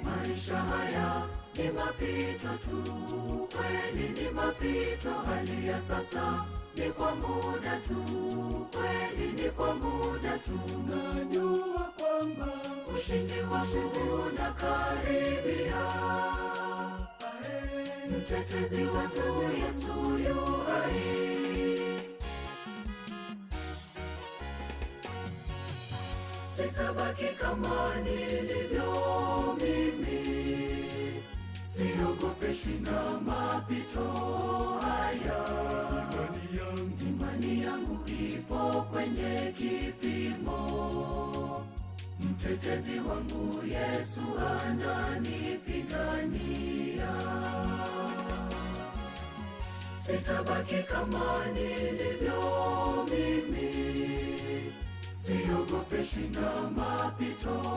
Maisha haya ni mapito tu, kweli ni mapito. Hali ya sasa ni kwa muda tu, kweli ni kwa muda tu. Najua kwamba ushindi wangu unakaribia. Mtetezi wangu Yesu yu hai. Sitabaki kama nilivyo mimi, siogopeshwi na mapito haya. Imani yangu ipo kwenye kipimo, mtetezi wangu Yesu ananipigania. Sitabaki kama nilivyo mimi, siogopeshwi na mapito